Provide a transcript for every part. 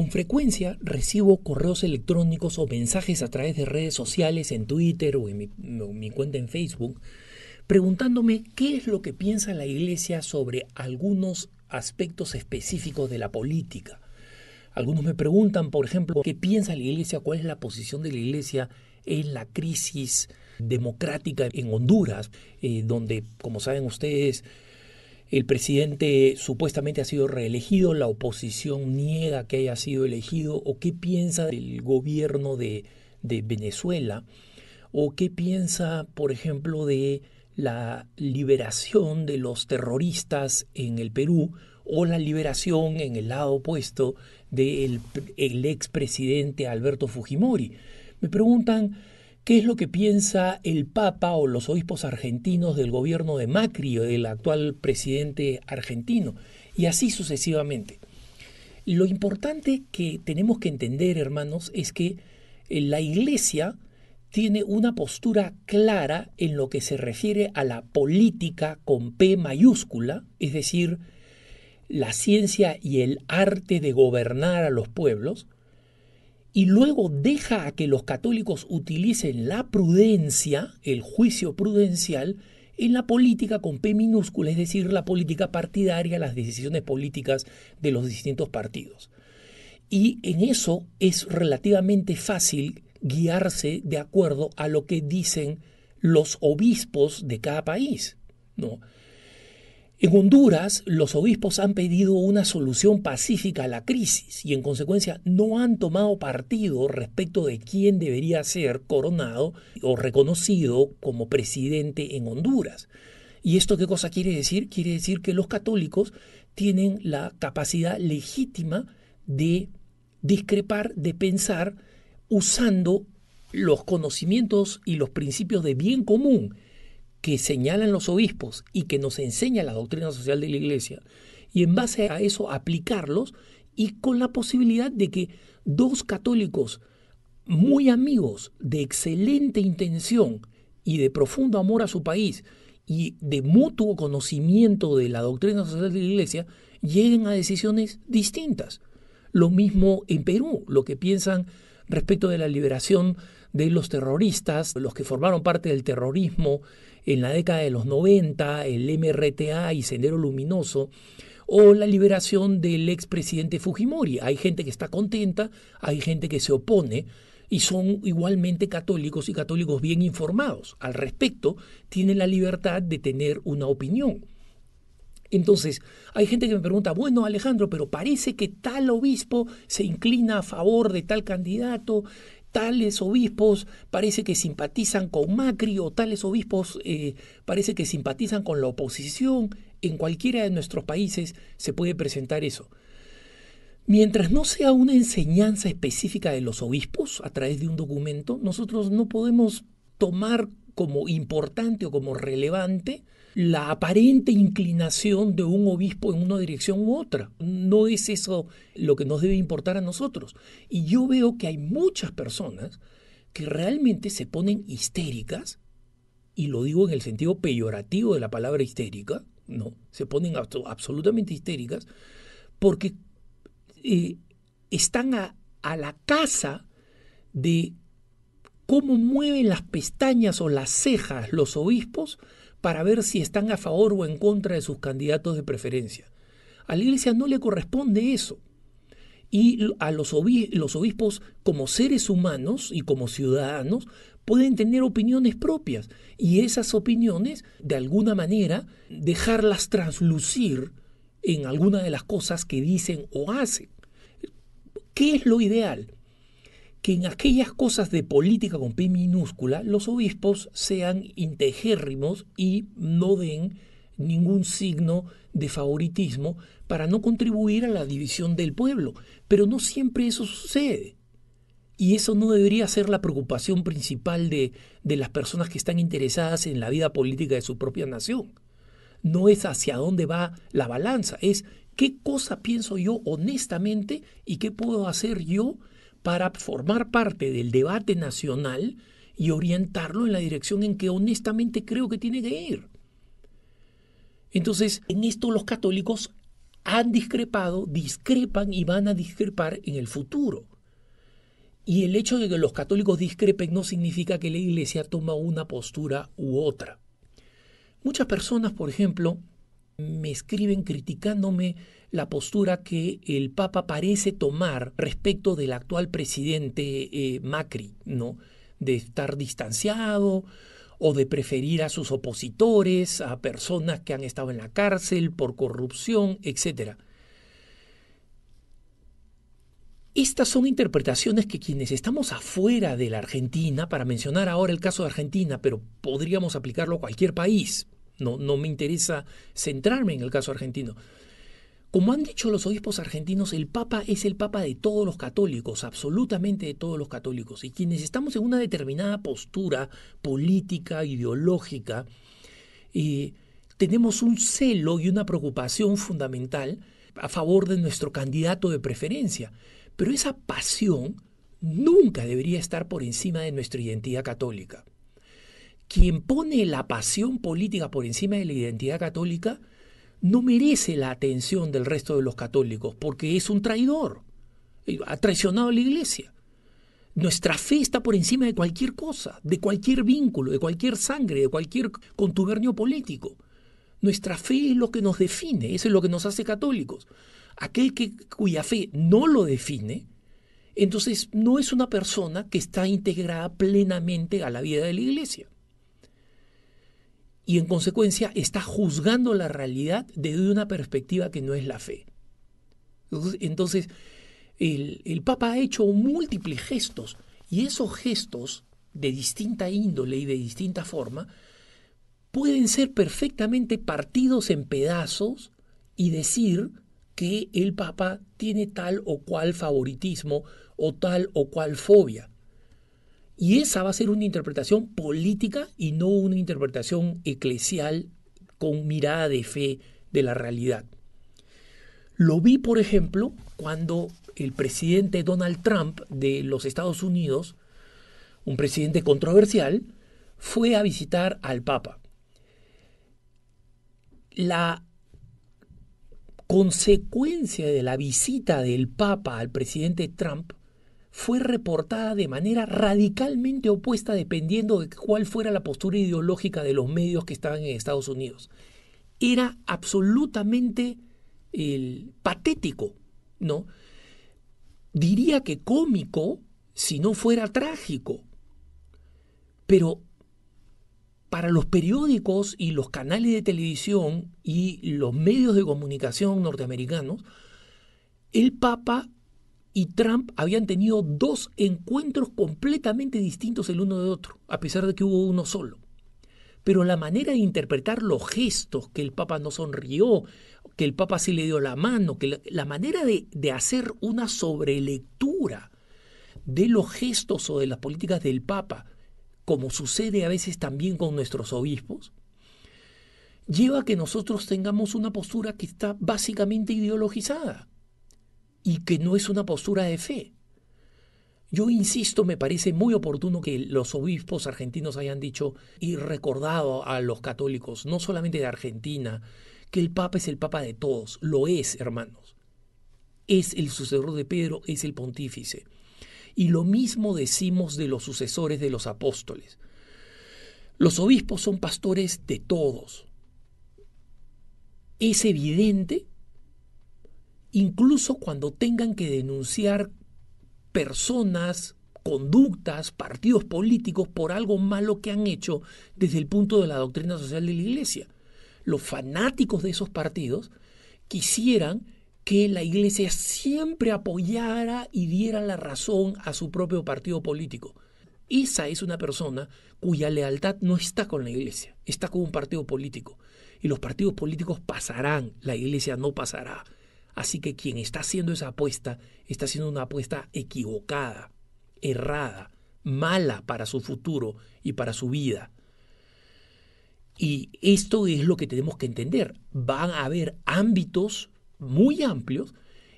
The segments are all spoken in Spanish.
Con frecuencia recibo correos electrónicos o mensajes a través de redes sociales, en Twitter o en mi cuenta en Facebook, preguntándome qué es lo que piensa la Iglesia sobre algunos aspectos específicos de la política. Algunos me preguntan, por ejemplo, qué piensa la Iglesia, cuál es la posición de la Iglesia en la crisis democrática en Honduras, donde, como saben ustedes, el presidente supuestamente ha sido reelegido, la oposición niega que haya sido elegido, o qué piensa del gobierno de Venezuela, o qué piensa, por ejemplo, de la liberación de los terroristas en el Perú, o la liberación en el lado opuesto del expresidente Alberto Fujimori. Me preguntan qué es lo que piensa el Papa o los obispos argentinos del gobierno de Macri, el actual presidente argentino, y así sucesivamente. Lo importante que tenemos que entender, hermanos, es que la Iglesia tiene una postura clara en lo que se refiere a la política con P mayúscula, es decir, la ciencia y el arte de gobernar a los pueblos, y luego deja a que los católicos utilicen la prudencia, el juicio prudencial, en la política con P minúscula, es decir, la política partidaria, las decisiones políticas de los distintos partidos. Y en eso es relativamente fácil guiarse de acuerdo a lo que dicen los obispos de cada país, ¿no? En Honduras, los obispos han pedido una solución pacífica a la crisis y, en consecuencia, no han tomado partido respecto de quién debería ser coronado o reconocido como presidente en Honduras. ¿Y esto qué cosa quiere decir? Quiere decir que los católicos tienen la capacidad legítima de discrepar, de pensar, usando los conocimientos y los principios de bien común que señalan los obispos y que nos enseña la doctrina social de la Iglesia, y en base a eso aplicarlos, y con la posibilidad de que dos católicos muy amigos, de excelente intención y de profundo amor a su país y de mutuo conocimiento de la doctrina social de la Iglesia, lleguen a decisiones distintas. Lo mismo en Perú, lo que piensan respecto de la liberación de los terroristas, los que formaron parte del terrorismo en la década de los 90, el MRTA y Sendero Luminoso, o la liberación del expresidente Fujimori. Hay gente que está contenta, hay gente que se opone, y son igualmente católicos y católicos bien informados. Al respecto, tienen la libertad de tener una opinión. Entonces, hay gente que me pregunta, bueno, Alejandro, pero parece que tal obispo se inclina a favor de tal candidato, tales obispos parece que simpatizan con Macri, o tales obispos parece que simpatizan con la oposición. En cualquiera de nuestros países se puede presentar eso. Mientras no sea una enseñanza específica de los obispos a través de un documento, nosotros no podemos tomar como importante o como relevante la aparente inclinación de un obispo en una dirección u otra. No es eso lo que nos debe importar a nosotros. Y yo veo que hay muchas personas que realmente se ponen histéricas, y lo digo en el sentido peyorativo de la palabra histérica, ¿no? Se ponen absolutamente histéricas porque están a la caza de cómo mueven las pestañas o las cejas los obispos para ver si están a favor o en contra de sus candidatos de preferencia. A la Iglesia no le corresponde eso. Y a los obispos, como seres humanos y como ciudadanos, pueden tener opiniones propias. Y esas opiniones, de alguna manera, dejarlas traslucir en alguna de las cosas que dicen o hacen. ¿Qué es lo ideal? Que en aquellas cosas de política con P minúscula, los obispos sean integérrimos y no den ningún signo de favoritismo para no contribuir a la división del pueblo. Pero no siempre eso sucede. Y eso no debería ser la preocupación principal de las personas que están interesadas en la vida política de su propia nación. No es hacia dónde va la balanza, es qué cosa pienso yo honestamente y qué puedo hacer yo para formar parte del debate nacional y orientarlo en la dirección en que honestamente creo que tiene que ir. Entonces, en esto los católicos han discrepado, discrepan y van a discrepar en el futuro. Y el hecho de que los católicos discrepen no significa que la Iglesia toma una postura u otra. Muchas personas, por ejemplo, me escriben criticándome la postura que el Papa parece tomar respecto del actual presidente Macri, ¿no? De estar distanciado o de preferir a sus opositores, a personas que han estado en la cárcel por corrupción, etc. Estas son interpretaciones que quienes estamos afuera de la Argentina, para mencionar ahora el caso de Argentina, pero podríamos aplicarlo a cualquier país, no me interesa centrarme en el caso argentino. Como han dicho los obispos argentinos, el Papa es el Papa de todos los católicos, absolutamente de todos los católicos. Y quienes estamos en una determinada postura política, ideológica, tenemos un celo y una preocupación fundamental a favor de nuestro candidato de preferencia. Pero esa pasión nunca debería estar por encima de nuestra identidad católica. Quien pone la pasión política por encima de la identidad católica no merece la atención del resto de los católicos porque es un traidor. Ha traicionado a la Iglesia. Nuestra fe está por encima de cualquier cosa, de cualquier vínculo, de cualquier sangre, de cualquier contubernio político. Nuestra fe es lo que nos define, eso es lo que nos hace católicos. Aquel cuya fe no lo define, entonces no es una persona que está integrada plenamente a la vida de la Iglesia. Y en consecuencia está juzgando la realidad desde una perspectiva que no es la fe. Entonces el Papa ha hecho múltiples gestos, y esos gestos de distinta índole y de distinta forma pueden ser perfectamente partidos en pedazos y decir que el Papa tiene tal o cual favoritismo o tal o cual fobia. Y esa va a ser una interpretación política y no una interpretación eclesial con mirada de fe de la realidad. Lo vi, por ejemplo, cuando el presidente Donald Trump de los Estados Unidos, un presidente controversial, fue a visitar al Papa. La consecuencia de la visita del Papa al presidente Trump fue reportada de manera radicalmente opuesta dependiendo de cuál fuera la postura ideológica de los medios que estaban en Estados Unidos. Era absolutamente patético, ¿no? Diría que cómico si no fuera trágico. Pero para los periódicos y los canales de televisión y los medios de comunicación norteamericanos, el Papa y Trump habían tenido dos encuentros completamente distintos el uno de otro, a pesar de que hubo uno solo. Pero la manera de interpretar los gestos, que el Papa no sonrió, que el Papa sí le dio la mano, que la manera de hacer una sobrelectura de los gestos o de las políticas del Papa, como sucede a veces también con nuestros obispos, lleva a que nosotros tengamos una postura que está básicamente ideologizada y que no es una postura de fe. Yo insisto, me parece muy oportuno que los obispos argentinos hayan dicho y recordado a los católicos, no solamente de Argentina, que el Papa es el Papa de todos. Lo es, hermanos. Es el sucesor de Pedro, es el pontífice. Y lo mismo decimos de los sucesores de los apóstoles. Los obispos son pastores de todos. Es evidente, incluso cuando tengan que denunciar personas, conductas, partidos políticos por algo malo que han hecho desde el punto de la doctrina social de la Iglesia. Los fanáticos de esos partidos quisieran que la Iglesia siempre apoyara y diera la razón a su propio partido político. Esa es una persona cuya lealtad no está con la Iglesia, está con un partido político. Y los partidos políticos pasarán, la Iglesia no pasará. Así que quien está haciendo esa apuesta está haciendo una apuesta equivocada, errada, mala para su futuro y para su vida. Y esto es lo que tenemos que entender. Van a haber ámbitos muy amplios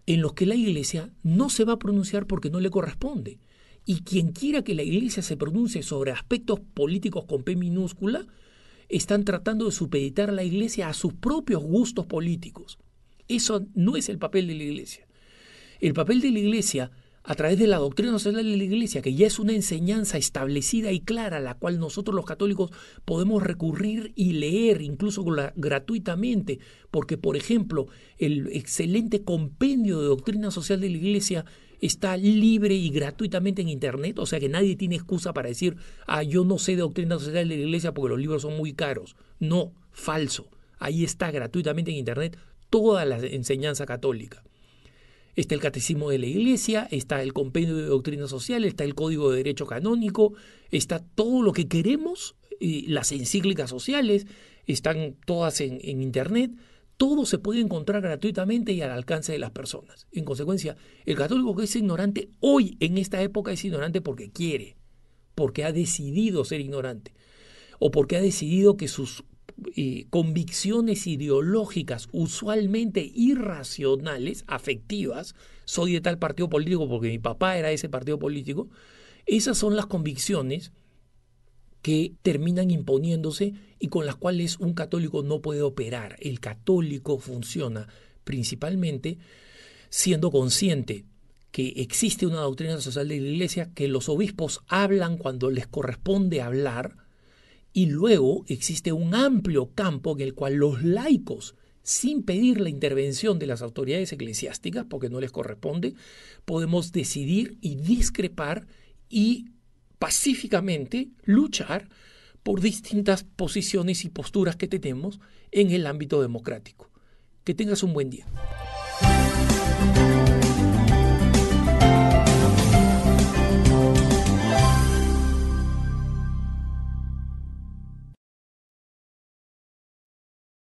en los que la Iglesia no se va a pronunciar porque no le corresponde. Y quien quiera que la Iglesia se pronuncie sobre aspectos políticos con P minúscula, están tratando de supeditar a la Iglesia a sus propios gustos políticos. Eso no es el papel de la Iglesia. El papel de la Iglesia, a través de la doctrina social de la Iglesia, que ya es una enseñanza establecida y clara, a la cual nosotros los católicos podemos recurrir y leer incluso gratuitamente, porque, por ejemplo, el excelente compendio de doctrina social de la Iglesia está libre y gratuitamente en Internet, o sea que nadie tiene excusa para decir, yo no sé de doctrina social de la Iglesia porque los libros son muy caros. No, falso. Ahí está gratuitamente en Internet toda la enseñanza católica. Está el Catecismo de la Iglesia, está el Compendio de Doctrina Social, está el Código de Derecho Canónico, está todo lo que queremos, las encíclicas sociales, están todas en Internet. Todo se puede encontrar gratuitamente y al alcance de las personas. En consecuencia, el católico que es ignorante hoy, en esta época, es ignorante porque quiere, porque ha decidido ser ignorante, o porque ha decidido que sus convicciones ideológicas, usualmente irracionales, afectivas, soy de tal partido político porque mi papá era de ese partido político, esas son las convicciones que terminan imponiéndose y con las cuales un católico no puede operar. El católico funciona principalmente siendo consciente que existe una doctrina social de la Iglesia, que los obispos hablan cuando les corresponde hablar, y luego existe un amplio campo en el cual los laicos, sin pedir la intervención de las autoridades eclesiásticas, porque no les corresponde, podemos decidir y discrepar y pacíficamente luchar por distintas posiciones y posturas que tenemos en el ámbito democrático. Que tengas un buen día.